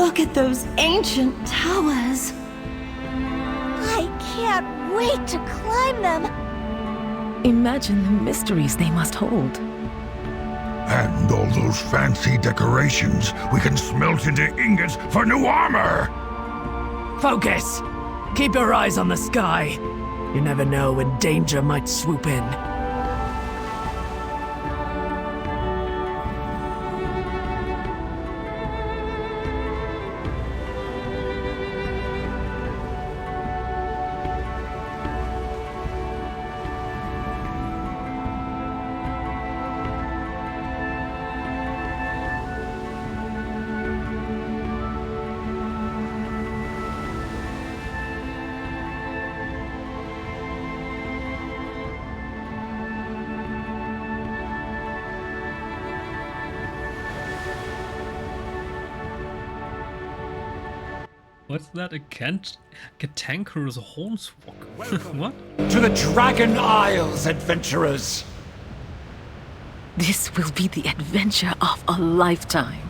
Look at those ancient towers. I can't wait to climb them. Imagine the mysteries they must hold. And all those fancy decorations we can smelt into ingots for new armor! Focus! Keep your eyes on the sky. You never know when danger might swoop in. What's that? A cantankerous hornswoggle? What? To the Dragon Isles, adventurers! This will be the adventure of a lifetime.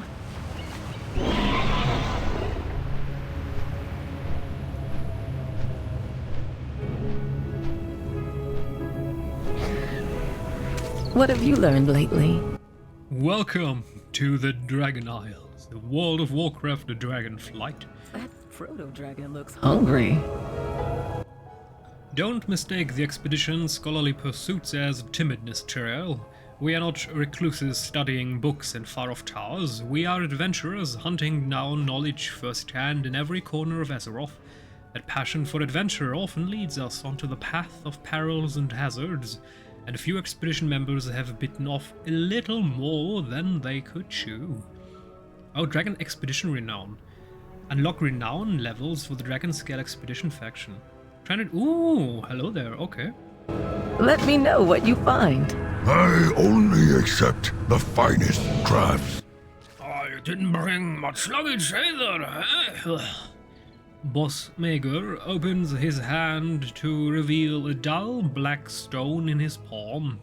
What have you learned lately? Welcome to the Dragon Isles, the world of Warcraft the Dragonflight. That proto-dragon looks hungry. Don't mistake the expedition's scholarly pursuits as timidness, Tyrell. We are not recluses studying books in far-off towers. We are adventurers hunting down knowledge firsthand in every corner of Azeroth. That passion for adventure often leads us onto the path of perils and hazards, and a few expedition members have bitten off a little more than they could chew. Oh, Dragon Expedition Renown. Unlock renown levels for the Dragon Scale Expedition faction. Ooh, hello there, okay. Let me know what you find. I only accept the finest crafts. I didn't bring much luggage either, eh? Boss Mager opens his hand to reveal a dull black stone in his palm.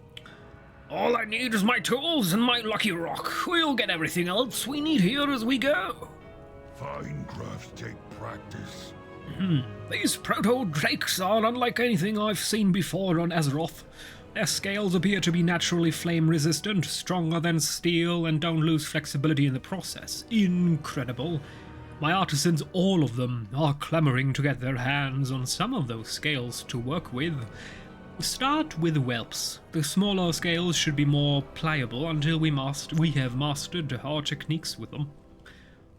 All I need is my tools and my lucky rock. We'll get everything else we need here as we go. Fine crafts take practice. These proto-drakes are unlike anything I've seen before on Azeroth. Their scales appear to be naturally flame-resistant, stronger than steel, and don't lose flexibility in the process. Incredible. My artisans, all of them, are clamoring to get their hands on some of those scales to work with. Start with whelps. The smaller scales should be more pliable until we have mastered our techniques with them.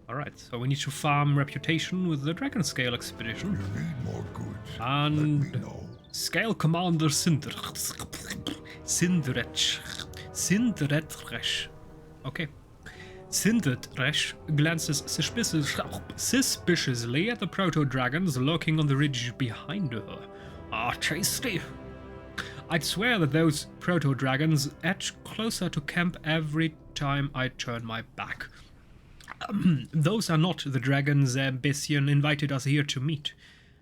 Alright, so we need to farm reputation with the Dragon Scale Expedition. You need more goods. And Let me know. Scale Commander Sindretresh. Okay. Sindretresh glances suspiciously at the proto-dragons lurking on the ridge behind her. Ah, tasty. I'd swear that those proto-dragons edge closer to camp every time I turn my back. Those are not the dragons Ambition invited us here to meet.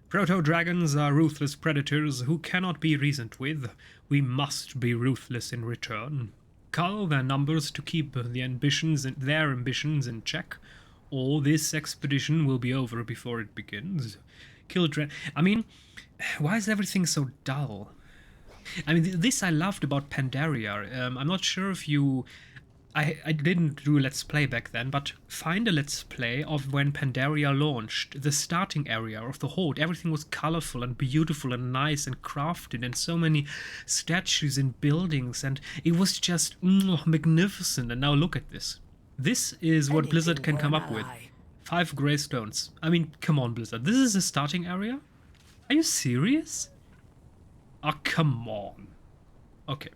Proto-dragons are ruthless predators who cannot be reasoned with. We must be ruthless in return. Cull their numbers to keep their ambitions in check, or this expedition will be over before it begins. I mean, why is everything so dull? I mean, this I loved about Pandaria. I'm not sure if you... I didn't do a Let's Play back then, but find a Let's Play of when Pandaria launched, the starting area of the Horde. Everything was colorful and beautiful and nice and crafted, and so many statues and buildings, and it was just magnificent. And now look at this. This is what Blizzard can come up with. 5 grey stones. I mean, come on, Blizzard. This is the starting area? Are you serious? Oh, come on. Okay.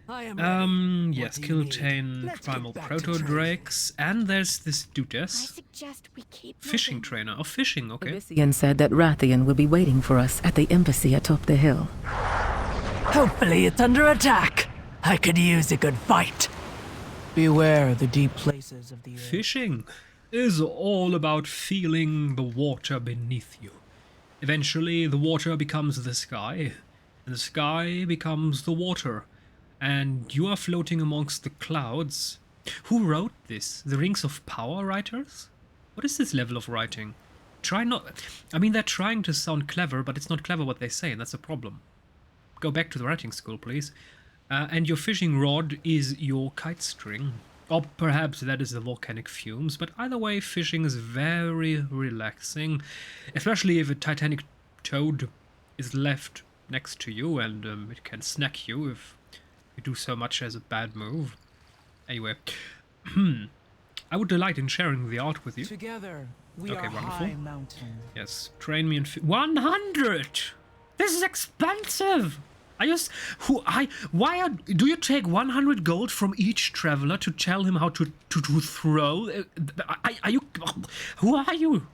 Yes, kill 10 primal proto-drakes, and there's this Dudess. Fishing trainer. Oh, fishing, okay. Ian said that Rathian will be waiting for us at the embassy atop the hill. Hopefully it's under attack. I could use a good fight. Beware the deep places of the earth. Fishing is all about feeling the water beneath you. Eventually, the water becomes the sky, and the sky becomes the water. And you are floating amongst the clouds, Who wrote this? The Rings of Power writers? What is this level of writing? Try not... I mean, they're trying to sound clever, but it's not clever what they say, and that's a problem. Go back to the writing school, please. And your fishing rod is your kite string. Or perhaps that is the volcanic fumes, but either way, fishing is very relaxing. Especially if a titanic toad is left next to you, and it can snack you if you do so much as a bad move. Anyway, I would delight in sharing the art with you. Together, we Okay, are wonderful. high mountain. Yes, train me in 100! This is expensive! Do you take 100 gold from each traveler to tell him how to throw? Who are you?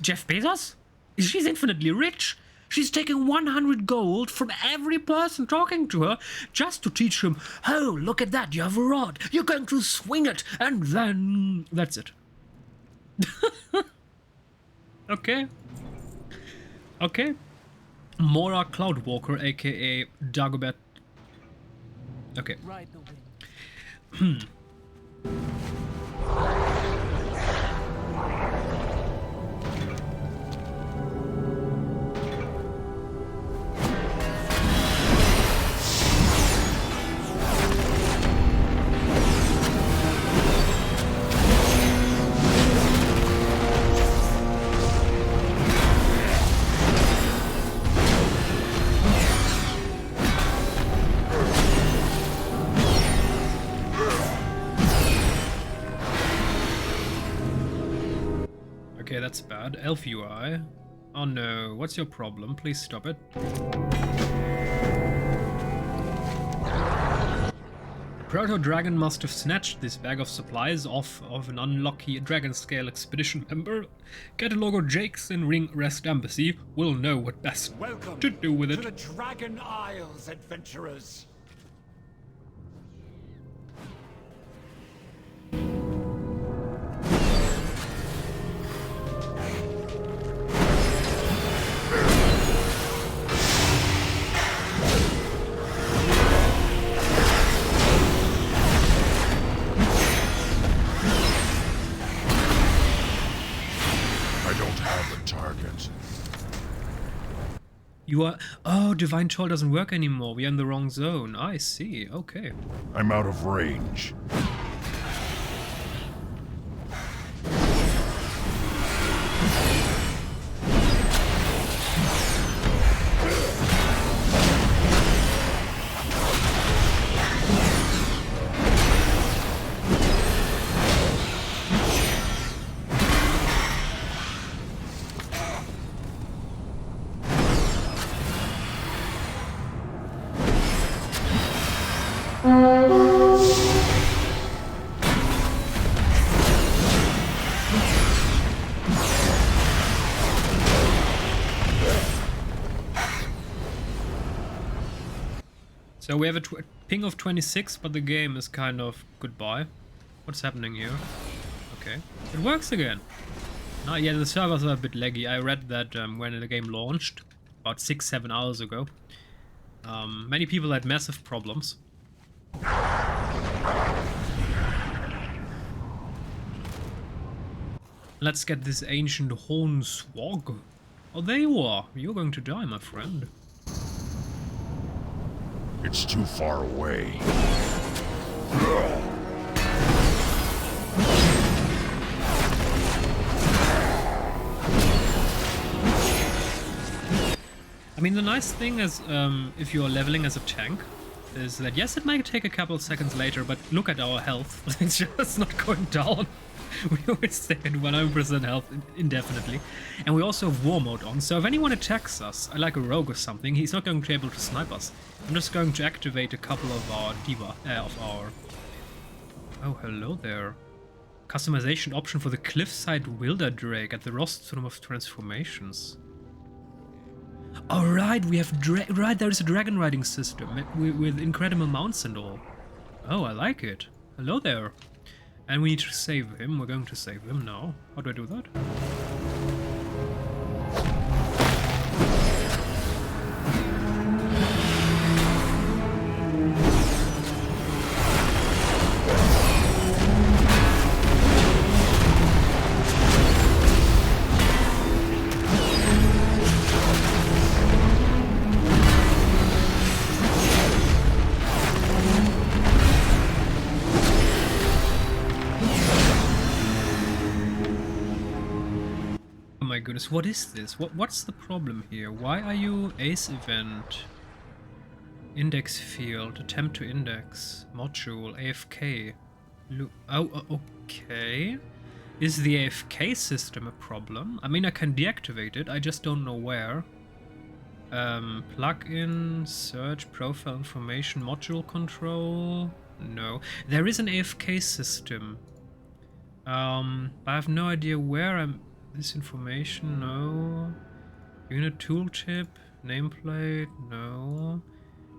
Jeff Bezos? She's infinitely rich. She's taking 100 gold from every person talking to her just to teach him, oh, look at that, you have a rod, you're going to swing it, and then... That's it. Okay. Okay. Mora Cloudwalker, aka Dagobert. Okay. Ride the wind. Okay, that's bad. Elf UI. Oh no, what's your problem? Please stop it. Proto-Dragon must have snatched this bag of supplies off of an unlucky Dragon-scale expedition member. Cataloger Jakes in Ring Rest Embassy will know what best Welcome to do with to it. the Dragon Isles, adventurers. You are... Oh, Divine Toll doesn't work anymore. We are in the wrong zone. I see. Okay. I'm out of range. So we have a ping of 26, but the game is kind of goodbye. What's happening here? Okay. It works again. Ah, yeah, the servers are a bit laggy. I read that when the game launched, about 6-7 hours ago. Many people had massive problems. Let's get this ancient horn swag. Oh, there you are. You're going to die, my friend. It's too far away. I mean, the nice thing is, if you're leveling as a tank, is that yes, it might take a couple of seconds later, but look at our health. It's just not going down. We always stay at 100% health indefinitely. And we also have war mode on, so if anyone attacks us, like a rogue or something, he's not going to be able to snipe us. I'm just going to activate a couple of our Oh, hello there. Customization option for the Cliffside Wilder Drake at the Rostrum of Transformations. Alright, we have right, there is a dragon riding system with incredible mounts and all. Oh, I like it. Hello there. And we need to save him. We're going to save him now. How do I do that? my goodness, what is this? What's the problem here? Why are you Ace event? Index field, attempt to index, module, AFK. Okay. Is the AFK system a problem? I mean, I can deactivate it, I just don't know where. Plugin, search, profile information, module control. No. There is an AFK system. But I have no idea where this information, no. Unit tooltip, nameplate, no.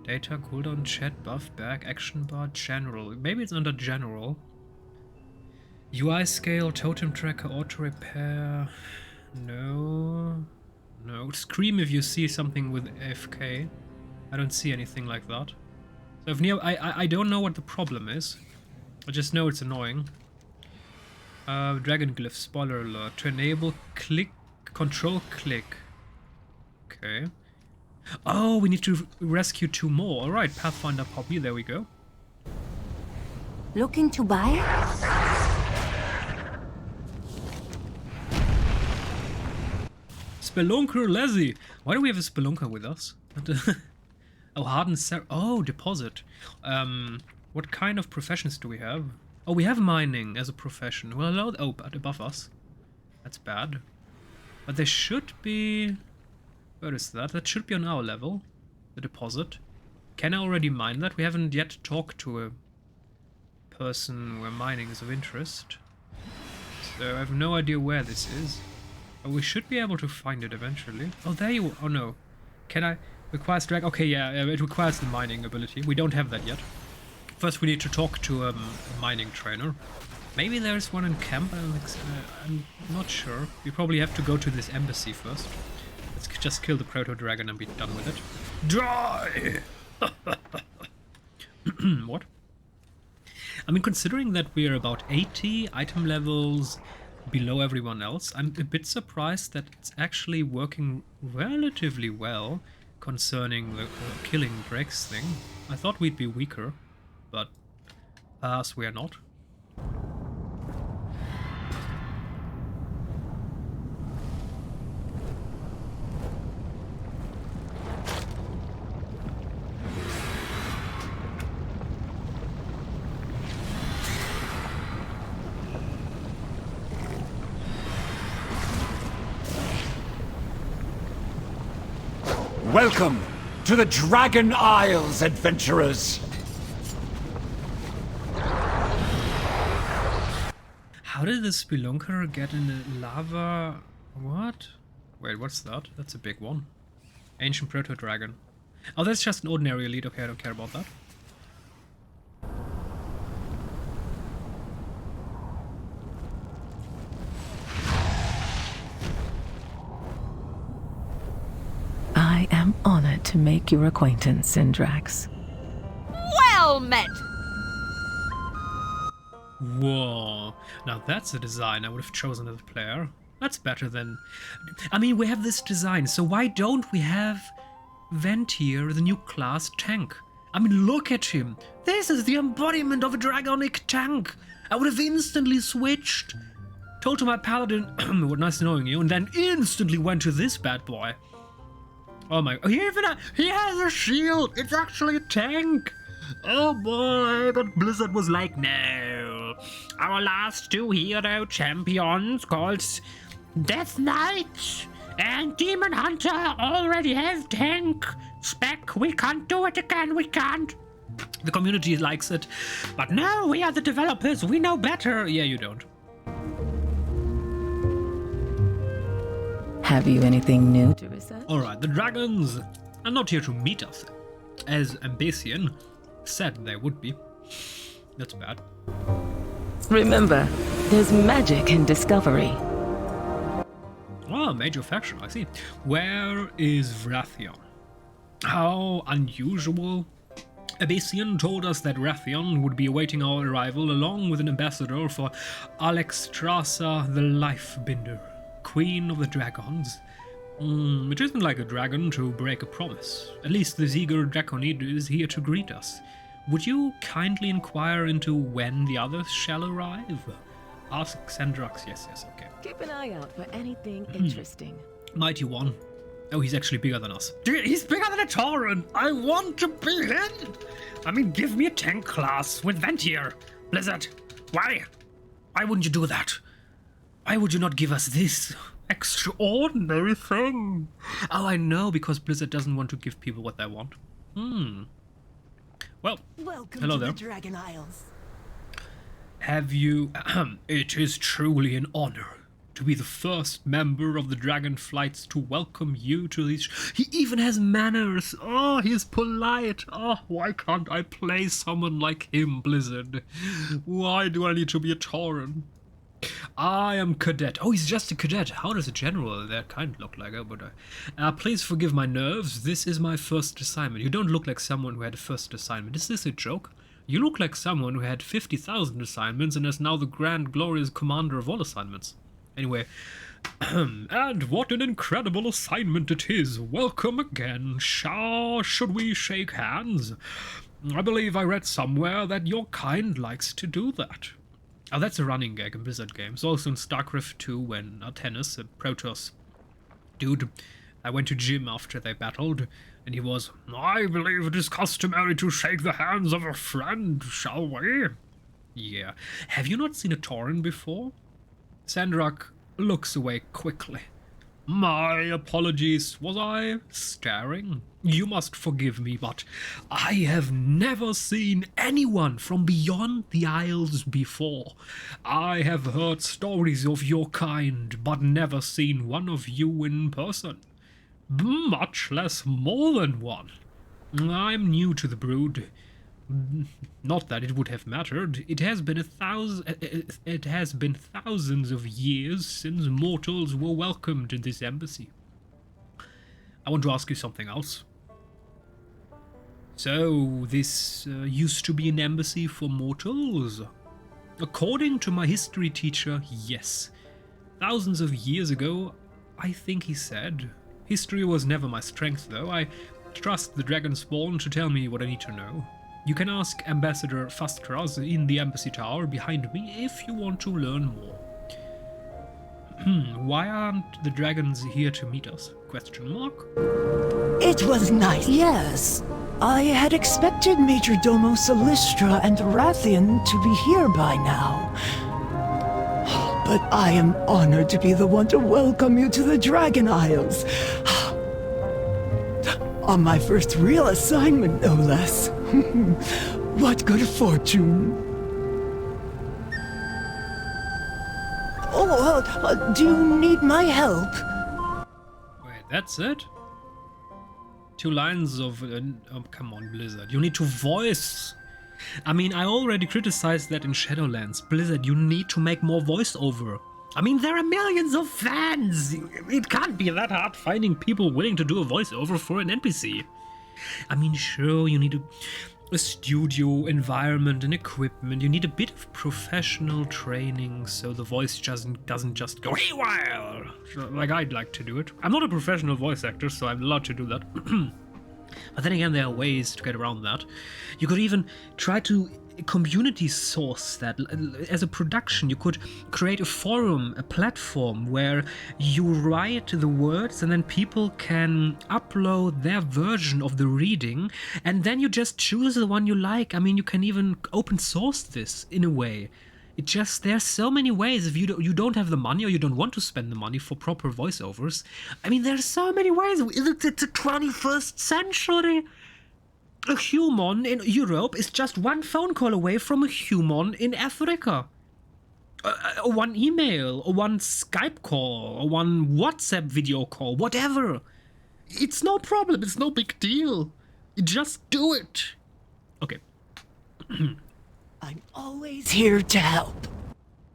Data, cooldown, chat, buff, back, action bar, general. Maybe it's under general. UI scale, totem tracker, auto repair. No. No. Scream if you see something with AFK. I don't see anything like that. So I don't know what the problem is. I just know it's annoying. Dragon glyph, spoiler alert. To enable click, control click. Okay. Oh, we need to rescue 2 more. Alright, Pathfinder Poppy, there we go. Looking to buy? Spelunker Leslie. Why do we have a Spelunker with us? Oh, hardened deposit. What kind of professions do we have? Oh, we have mining as a profession. Well, allowed. Oh, but above us. That's bad. But there should be. Where is that? That should be on our level. The deposit. Can I already mine that? We haven't yet talked to a person where mining is of interest. So I have no idea where this is. Oh, we should be able to find it eventually. Oh, there you are. Oh, no. Can I? Requires drag. Okay, yeah, it requires the mining ability. We don't have that yet. First, we need to talk to a mining trainer. Maybe there's one in camp. I'm not sure. We probably have to go to this embassy first. Let's just kill the proto dragon and be done with it. Die! What? I mean, considering that we're about 80 item levels below everyone else, I'm a bit surprised that it's actually working relatively well concerning the killing breaks thing. I thought we'd be weaker, but alas, we are not. Welcome to the Dragon Isles, adventurers! How did the Spelunker get in the lava? What? Wait, what's that? That's a big one. Ancient Proto-Dragon. Oh, that's just an ordinary elite. Okay, I don't care about that. I am honored to make your acquaintance, Syndrax. Well met! Whoa. Now that's a design I would have chosen as a player. That's better than... I mean, we have this design, so why don't we have Ventir, the new class tank? I mean, look at him. This is the embodiment of a dragonic tank. I would have instantly switched. Told to my paladin, what nice knowing you, and then instantly went to this bad boy. Oh my... He has a shield! It's actually a tank! Oh boy, but Blizzard was like, no. Our last 2 hero champions called Death Knight and Demon Hunter already have tank spec. We can't do it again, we can't. The community likes it. But no, we are the developers, we know better. Yeah, you don't. Have you anything new to research? Alright, the dragons are not here to meet us, as Ambition said they would be. That's bad. Remember, there's magic in discovery. Oh, major faction, I see. Where is Wrathion? How unusual. Abyssian told us that Wrathion would be awaiting our arrival along with an ambassador for Alexstrasza the Lifebinder, Queen of the Dragons. It isn't like a dragon to break a promise. At least the Zeger Draconid is here to greet us. Would you kindly inquire into when the others shall arrive? Ask Xandrax. Yes, okay. Keep an eye out for anything interesting. Mighty One. Oh, he's actually bigger than us. Dude, he's bigger than a Tauren! I want to be him! I mean, give me a tank class with Ventier. Blizzard, why? Why wouldn't you do that? Why would you not give us this extraordinary thing? Oh, I know, because Blizzard doesn't want to give people what they want. Well, Welcome hello to there. the Dragon Isles. Have you... It is truly an honor to be the first member of the Dragonflights to welcome you to these... He even has manners! Oh, he's polite! Oh, why can't I play someone like him, Blizzard? Why do I need to be a Tauren? I am cadet. Oh, he's just a cadet. How does a general that kind of look like? Oh, but please forgive my nerves. This is my first assignment. You don't look like someone who had a first assignment. Is this a joke? You look like someone who had 50,000 assignments and is now the grand glorious commander of all assignments. Anyway, and what an incredible assignment it is. Welcome again. Should we shake hands? I believe I read somewhere that your kind likes to do that. Oh, that's a running gag in Blizzard games. Also in StarCraft 2 when Artenis, a Protoss dude, I went to gym after they battled, and he was, I believe it is customary to shake the hands of a friend, shall we? Yeah. Have you not seen a Tauren before? Sandrak looks away quickly. My apologies, was I staring? You must forgive me, but I have never seen anyone from beyond the Isles before. I have heard stories of your kind, but never seen one of you in person. Much less more than one. I'm new to the brood. Not that it would have mattered. It has been thousands of years since mortals were welcomed in this embassy. I want to ask you something else. So, this used to be an embassy for mortals? According to my history teacher, yes. Thousands of years ago, I think he said. History was never my strength, though. I trust the Dragonspawn to tell me what I need to know. You can ask Ambassador Fastras in the embassy tower behind me if you want to learn more. Why aren't the dragons here to meet us? Question mark? It was nice. Yes. I had expected Major Domo Solistra and Rathian to be here by now. But I am honored to be the one to welcome you to the Dragon Isles. On my first real assignment, no less. What good fortune. Oh, do you need my help? Wait, that's it? 2 lines of... oh, come on, Blizzard. You need to voice... I mean, I already criticized that in Shadowlands. Blizzard, you need to make more voiceover. I mean, there are millions of fans! It can't be that hard finding people willing to do a voiceover for an NPC. I mean, sure, you need a studio environment and equipment. You need a bit of professional training so the voice doesn't just go haywire, like I'd like to do it. I'm not a professional voice actor, so I'm allowed to do that. But then again, there are ways to get around that. You could even try to community source that as a production. You could create a forum, a platform where you write the words and then people can upload their version of the reading, and then you just choose the one you like. I mean, you can even open source this in a way. It just, there's so many ways. If you don't have the money or you don't want to spend the money for proper voiceovers, I mean, there's so many ways. It's the 21st century. A human in Europe is just one phone call away from a human in Africa. Or one email, or one Skype call, or one WhatsApp video call, whatever. It's no problem, it's no big deal. You just do it. Okay. I'm always here to help.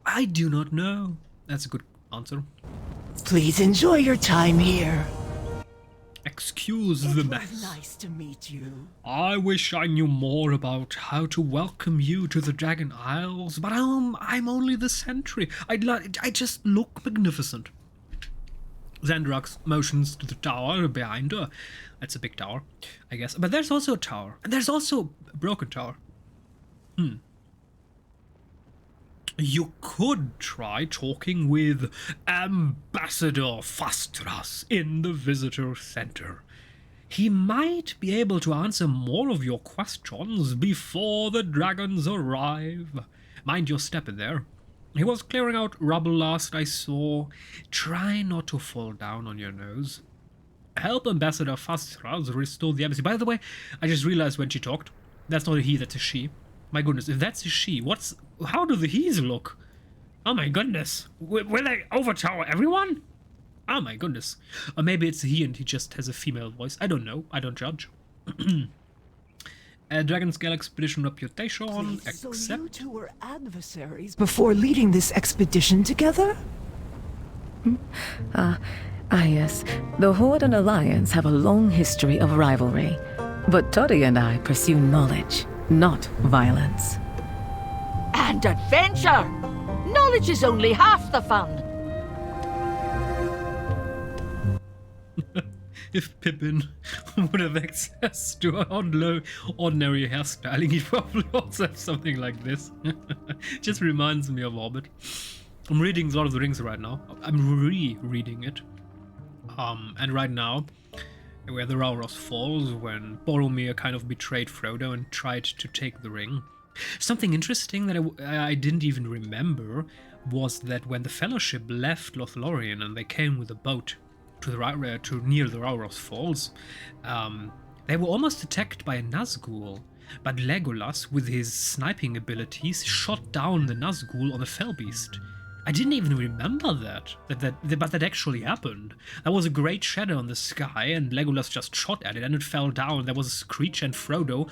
I do not know. That's a good answer. Please enjoy your time here. Excuse the It mess. was nice to meet you. I wish I knew more about how to welcome you to the Dragon Isles, but I'm only the sentry. I just look magnificent. Xandrax motions to the tower behind her. That's a big tower, I guess. But there's also a tower. And there's also a broken tower. you could try talking with Ambassador Fastras in the Visitor Center. He might be able to answer more of your questions before the dragons arrive. Mind your step in there. He was clearing out rubble last I saw. Try not to fall down on your nose. Help Ambassador Fastras restore the embassy. By the way, I just realized when she talked, that's not a he, that's a she. My goodness, if that's a she, how do the he's look? Oh my goodness. Will they overtower everyone? Oh my goodness. Or maybe it's a he and he just has a female voice. I don't know. I don't judge. Dragon Scale Expedition reputation, So accept. you two were adversaries before leading this expedition together? Yes. The Horde and Alliance have a long history of rivalry. But Toddy and I pursue knowledge, not violence. And adventure! Knowledge is only half the fun. If Pippin would have access to ordinary hairstyling, he'd probably also have something like this. Just reminds me of Hobbit. I'm reading Lord of the Rings right now. I'm rereading it. And right now, where the Rauros falls, when Boromir kind of betrayed Frodo and tried to take the ring. Something interesting that I didn't even remember was that when the Fellowship left Lothlorien and they came with a boat to near the Rauros Falls, they were almost attacked by a Nazgul, but Legolas, with his sniping abilities, shot down the Nazgul on a Fellbeast. I didn't even remember but that actually happened. There was a great shadow in the sky, and Legolas just shot at it, and it fell down. There was a screech, and Frodo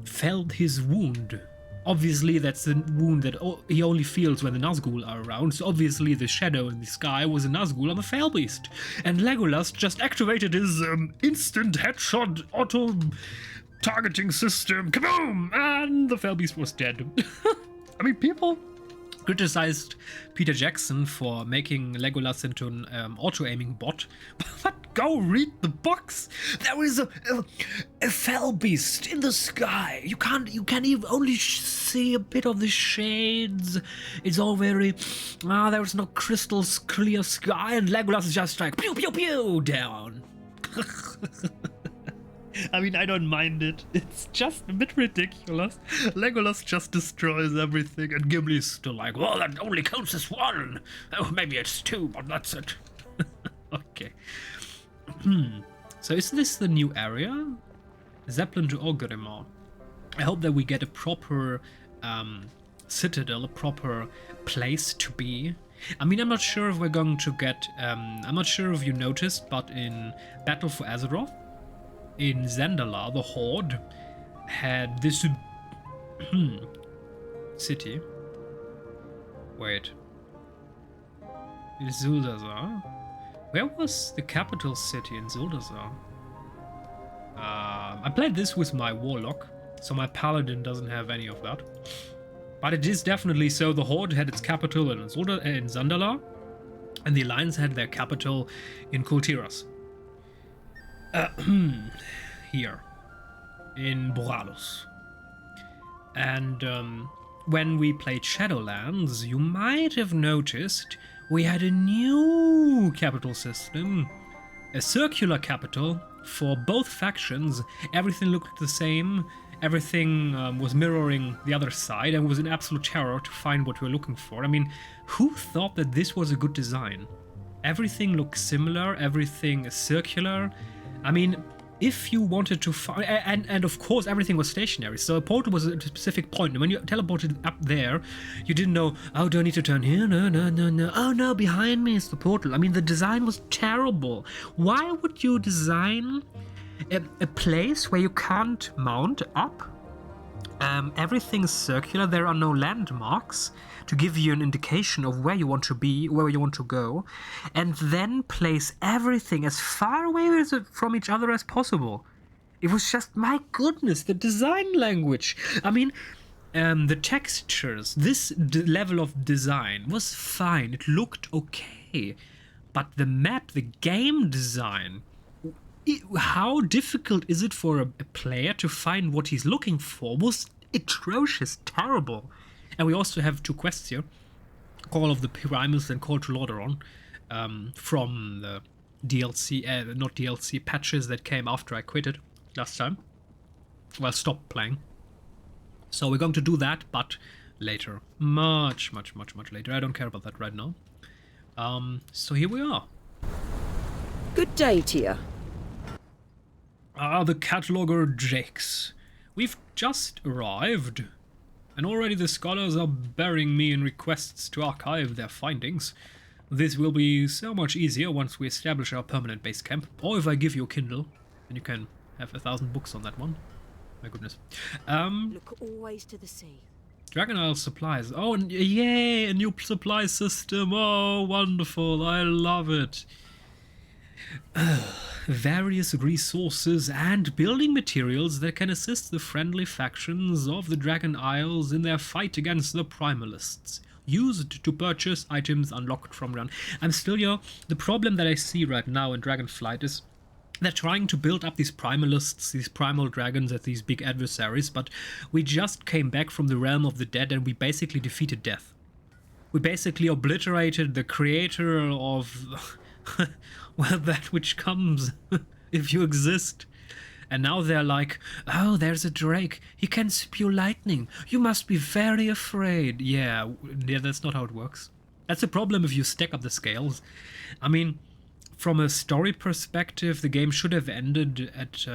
felt his wound. Obviously, that's the wound that he only feels when the Nazgul are around, so obviously the shadow in the sky was a Nazgul on the Fellbeast. And Legolas just activated his instant headshot auto-targeting system, kaboom! And the Fellbeast was dead. I mean, people criticized Peter Jackson for making Legolas into an auto-aiming bot, but go read the books. There is a Fellbeast in the sky. You can even only see a bit of the shades. It's all very there's no crystal clear sky, and Legolas is just like pew pew pew down. I mean, I don't mind it. It's just a bit ridiculous. Legolas just destroys everything, and Gimli's still like, well, that only counts as one. Oh, maybe it's two, but that's it. Okay. So is this the new area? Zeppelin to Orgrimmar. I hope that we get a proper citadel, a proper place to be. I mean, I'm not sure if we're going to get... I'm not sure if you noticed, but in Battle for Azeroth, in Zendala, the Horde had this city. Wait. It is Zuldazar. Where was the capital city in Zuldazar? I played this with my Warlock, so my Paladin doesn't have any of that. But it is definitely so. The Horde had its capital in Zandala, and the Alliance had their capital in Kultiras. Here in Boralos. And when we played Shadowlands, you might have noticed we had a new capital system, a circular capital for both factions. Everything looked the same, everything was mirroring the other side, and it was an absolute terror to find what we were looking for. I mean, who thought that this was a good design? Everything looks similar, everything is circular. I mean, if you wanted to find... And of course, everything was stationary, so a portal was at a specific point. And when you teleported up there, you didn't know, oh, do I need to turn here? No. Oh, no, behind me is the portal. I mean, the design was terrible. Why would you design a place where you can't mount up? Everything's circular. There are no landmarks to give you an indication of where you want to be, where you want to go, and then place everything as far away from each other as possible. It was just, my goodness, the design language. I mean, the textures, this level of design was fine. It looked okay. But the map, the game design, how difficult is it for a player to find what he's looking for was atrocious, terrible. And we also have two quests here. Call of the Primus and Call to Lordaeron from the DLC, not DLC, patches that came after I quit it last time. Well, stopped playing. So we're going to do that, but later. Much later. I don't care about that right now. So here we are. Good day to you. Ah, the cataloger Jakes. We've just arrived, and already the scholars are burying me in requests to archive their findings. This will be so much easier once we establish our permanent base camp, or if I give you a Kindle, and you can have 1,000 books on that one. My goodness. Look always to the sea. Dragon Isle supplies. Oh, and yay, a new supply system. Oh, wonderful. I love it. Various resources and building materials that can assist the friendly factions of the Dragon Isles in their fight against the Primalists. Used to purchase items unlocked from run. I'm still, the problem that I see right now in Dragonflight is they're trying to build up these Primalists, these primal dragons as these big adversaries, but we just came back from the realm of the dead and we basically defeated death. We basically obliterated the creator of, well, that which comes if you exist. And now they're like, oh, there's a drake. He can spew lightning. You must be very afraid. Yeah, that's not how it works. That's a problem if you stack up the scales. I mean, from a story perspective, the game should have ended at,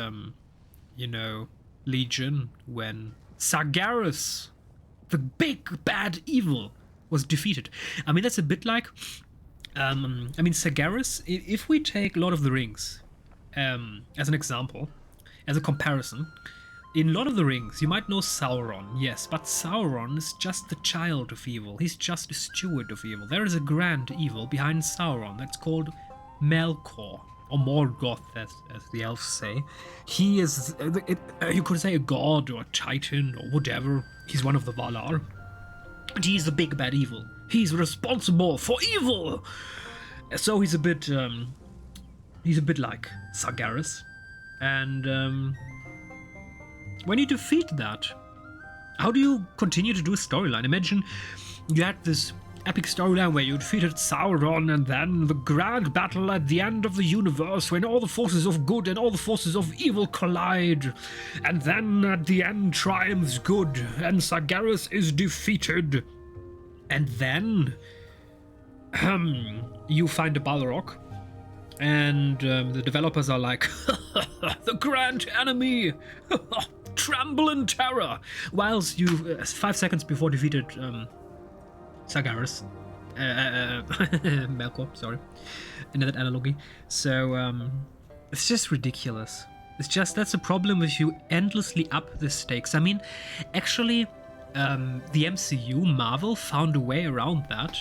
Legion, when Sargeras, the big bad evil, was defeated. I mean, that's a bit like, Sargeras, if we take Lord of the Rings as an example, as a comparison, in Lord of the Rings, you might know Sauron, yes, but Sauron is just the child of evil. He's just a steward of evil. There is a grand evil behind Sauron that's called Melkor, or Morgoth, as the elves say. He is, you could say, a god or a titan or whatever. He's one of the Valar. And he's the big bad evil. He's responsible for evil. So he's a bit like Sargeras. And when you defeat that, how do you continue to do a storyline? Imagine you had this epic storyline where you defeated Sauron, and then the grand battle at the end of the universe when all the forces of good and all the forces of evil collide, and then at the end triumphs good and Sargeras is defeated, and then you find a Balrog, and the developers are like, the grand enemy, tremble in terror, whilst you 5 seconds before defeated Sargeras, Melkor, sorry, in that analogy. So it's just ridiculous. That's a problem if you endlessly up the stakes. I mean, actually, the MCU, Marvel, found a way around that.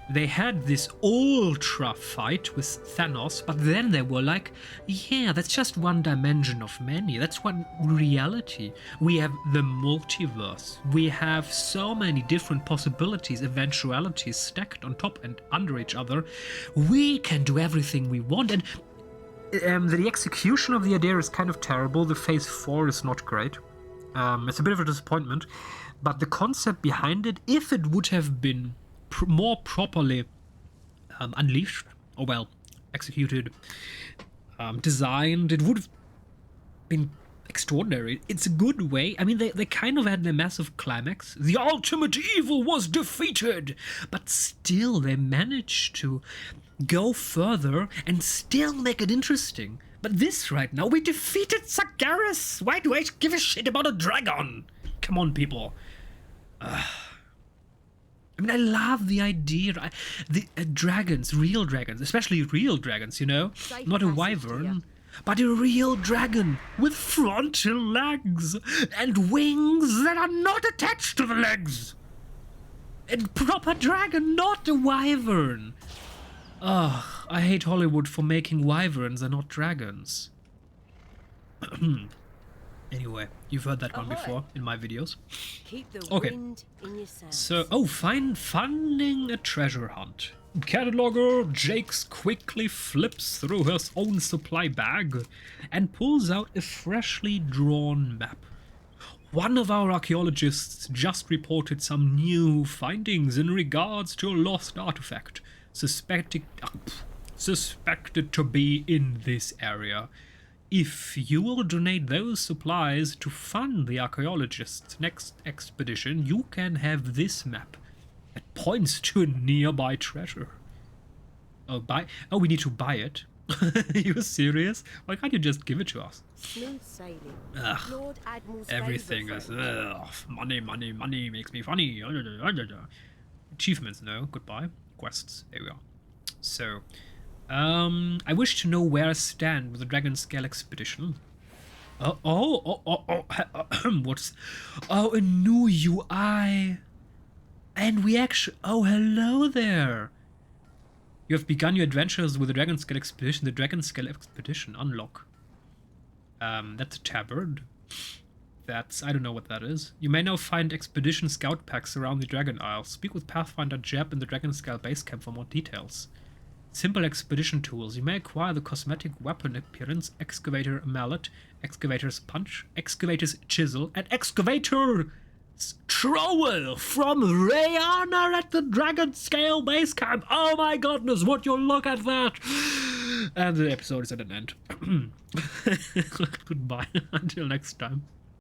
They had this ultra fight with Thanos, but then they were like, yeah, that's just one dimension of many. That's one reality. We have the multiverse. We have so many different possibilities, eventualities stacked on top and under each other. We can do everything we want, and the execution of the idea is kind of terrible. The Phase 4 is not great. It's a bit of a disappointment, but the concept behind it, if it would have been more properly unleashed, or well, executed, designed, it would have been extraordinary. It's a good way. I mean, they kind of had their massive climax. The ultimate evil was defeated, but still they managed to go further and still make it interesting. But this right now, we defeated Sargeras. Why do I give a shit about a dragon? Come on, people. I mean, I love the idea. The dragons, real dragons, especially real dragons, not a wyvern, but a real dragon with frontal legs and wings that are not attached to the legs. A proper dragon, not a wyvern. Ugh, I hate Hollywood for making wyverns and not dragons. Anyway, you've heard that one before in my videos. Keep the Okay. wind in your sails. So, funding a treasure hunt. Cataloger Jakes quickly flips through her own supply bag and pulls out a freshly drawn map. One of our archaeologists just reported some new findings in regards to a lost artifact, suspected to be in this area. If you will donate those supplies to fund the archaeologist's next expedition, you can have this map that points to a nearby treasure. Oh, we need to buy it. Are you serious? Why can't you just give it to us? Smooth sailing. Ugh. Lord Admiral's Everything is money makes me funny. Achievements, no. Goodbye. Quests. There we are. So, I wish to know where I stand with the Dragon Scale expedition. What's... Oh, a new UI. And we actually... Oh, hello there. You have begun your adventures with the Dragon Scale expedition. The Dragon Scale expedition. Unlock. That's a tabard. That's... I don't know what that is. You may now find expedition scout packs around the Dragon Isle. Speak with Pathfinder Jeb in the Dragon Scale base camp for more details. Simple expedition tools. You may acquire the cosmetic weapon appearance, excavator mallet, excavator's punch, excavator's chisel, and excavator's trowel from Rayana at the Dragon Scale base camp. Oh my goodness, would you look at that? And the episode is at an end. Goodbye. Until next time.